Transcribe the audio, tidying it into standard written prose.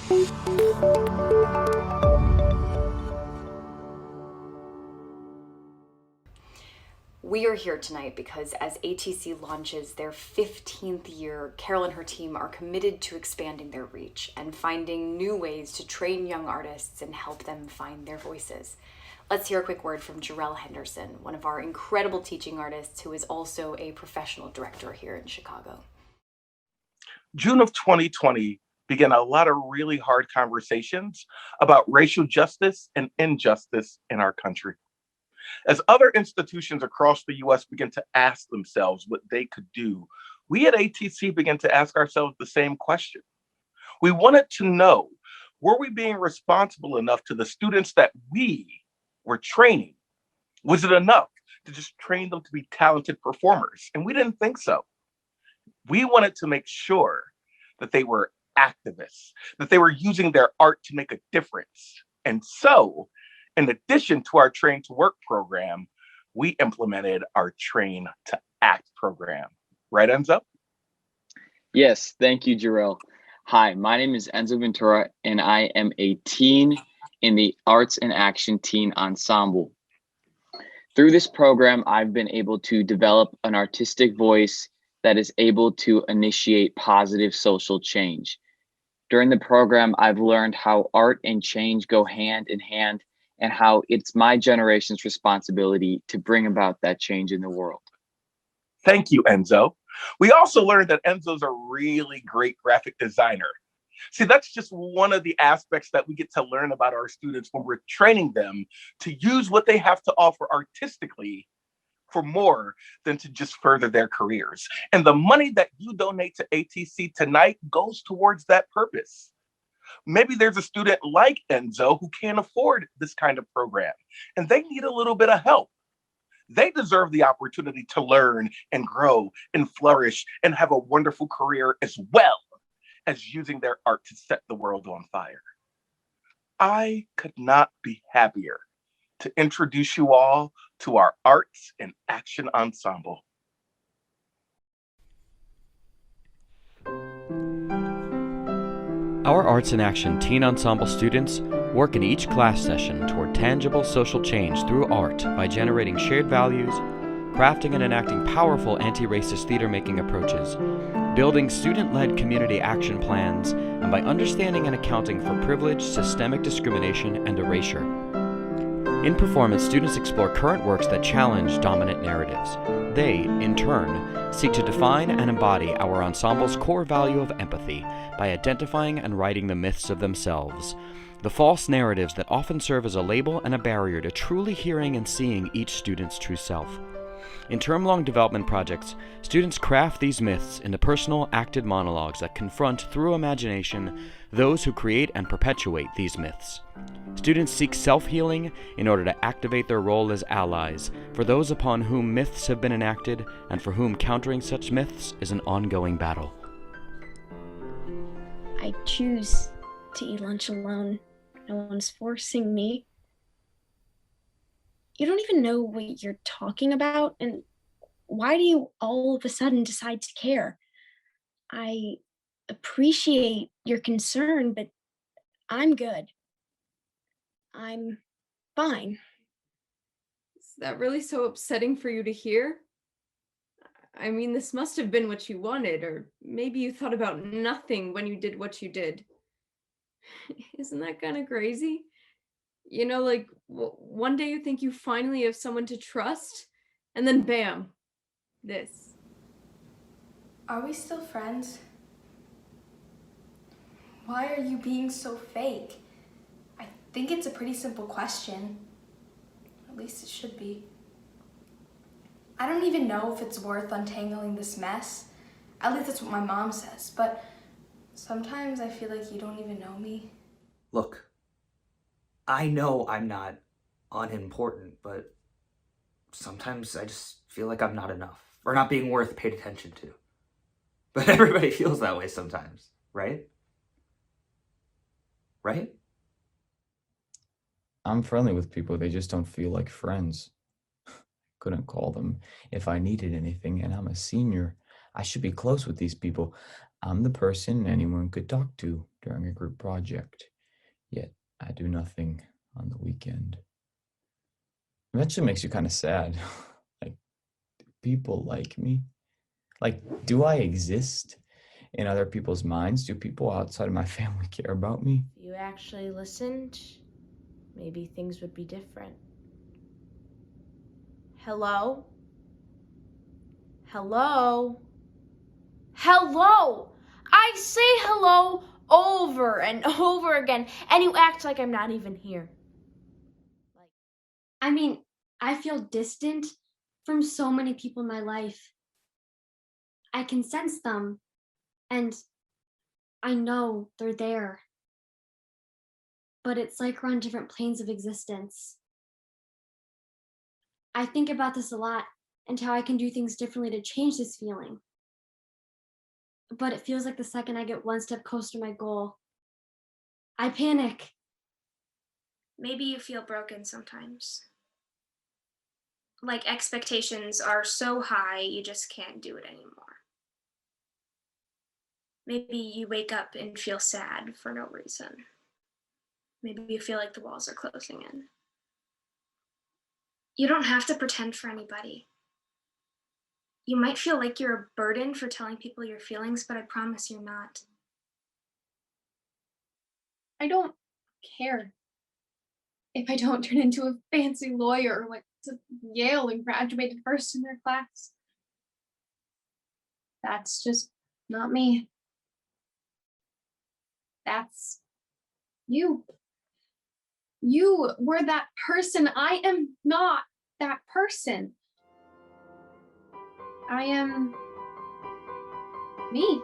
We are here tonight because as ATC launches their 15th year, Carol and her team are committed to expanding their reach and finding new ways to train young artists and help them find their voices. Let's hear a quick word from Jarrell Henderson, one of our incredible teaching artists who is also a professional director here in Chicago. June of 2020 began a lot of really hard conversations about racial justice and injustice in our country. As other institutions across the US began to ask themselves what they could do, we at ATC began to ask ourselves the same question. We wanted to know, were we being responsible enough to the students that we were training? Was it enough to just train them to be talented performers? And we didn't think so. We wanted to make sure that they were activists, that they were using their art to make a difference. And so, in addition to our Train to Work program, we implemented our Train to Act program. Right, Enzo? Yes, thank you, Jarrell. Hi, my name is Enzo Ventura, and I am a teen in the Arts and Action Teen Ensemble. Through this program, I've been able to develop an artistic voice that is able to initiate positive social change. During the program, I've learned how art and change go hand in hand, and how it's my generation's responsibility to bring about that change in the world. Thank you, Enzo. We also learned that Enzo's a really great graphic designer. See, that's just one of the aspects that we get to learn about our students when we're training them to use what they have to offer artistically for more than to just further their careers. And the money that you donate to ATC tonight goes towards that purpose. Maybe there's a student like Enzo who can't afford this kind of program, and they need a little bit of help. They deserve the opportunity to learn and grow and flourish and have a wonderful career, as well as using their art to set the world on fire. I could not be happier to introduce you all to our Arts and Action Ensemble. Our Arts in Action Teen Ensemble students work in each class session toward tangible social change through art by generating shared values, crafting and enacting powerful anti-racist theater-making approaches, building student-led community action plans, and by understanding and accounting for privilege, systemic discrimination, and erasure. In performance, students explore current works that challenge dominant narratives. They, in turn, seek to define and embody our ensemble's core value of empathy by identifying and writing the myths of themselves, the false narratives that often serve as a label and a barrier to truly hearing and seeing each student's true self. In term-long development projects, students craft these myths into personal, acted monologues that confront, through imagination, those who create and perpetuate these myths. Students seek self-healing in order to activate their role as allies for those upon whom myths have been enacted and for whom countering such myths is an ongoing battle. I choose to eat lunch alone. No one's forcing me. You don't even know what you're talking about, and why do you all of a sudden decide to care? I appreciate your concern, but I'm good. I'm fine. Is that really so upsetting for you to hear? I mean, this must have been what you wanted, or maybe you thought about nothing when you did what you did. Isn't that kind of crazy? You know, like one day you think you finally have someone to trust, and then bam, this. Are we still friends? Why are you being so fake? I think it's a pretty simple question. At least it should be. I don't even know if it's worth untangling this mess. At least that's what my mom says, but sometimes I feel like you don't even know me. Look, I know I'm not unimportant, but sometimes I just feel like I'm not enough, or not being worth paid attention to. But everybody feels that way sometimes, right? Right? I'm friendly with people, they just don't feel like friends. Couldn't call them if I needed anything, and I'm a senior. I should be close with these people. I'm the person anyone could talk to during a group project, yet I do nothing on the weekend. Eventually makes you kind of sad. Like, do people like me? Like, do I exist in other people's minds? Do people outside of my family care about me? If you actually listened, maybe things would be different. Hello? Hello? Hello! I say hello over and over again, and you act like I'm not even here. I mean, I feel distant from so many people in my life. I can sense them, and I know they're there. But it's like we're on different planes of existence. I think about this a lot and how I can do things differently to change this feeling. But it feels like the second I get one step closer to my goal, I panic. Maybe you feel broken sometimes. Like expectations are so high, you just can't do it anymore. Maybe you wake up and feel sad for no reason. Maybe you feel like the walls are closing in. You don't have to pretend for anybody. You might feel like you're a burden for telling people your feelings, but I promise you're not. I don't care if I don't turn into a fancy lawyer or went to Yale and graduated first in their class. That's just not me. That's you. You were that person. I am not that person. I am me.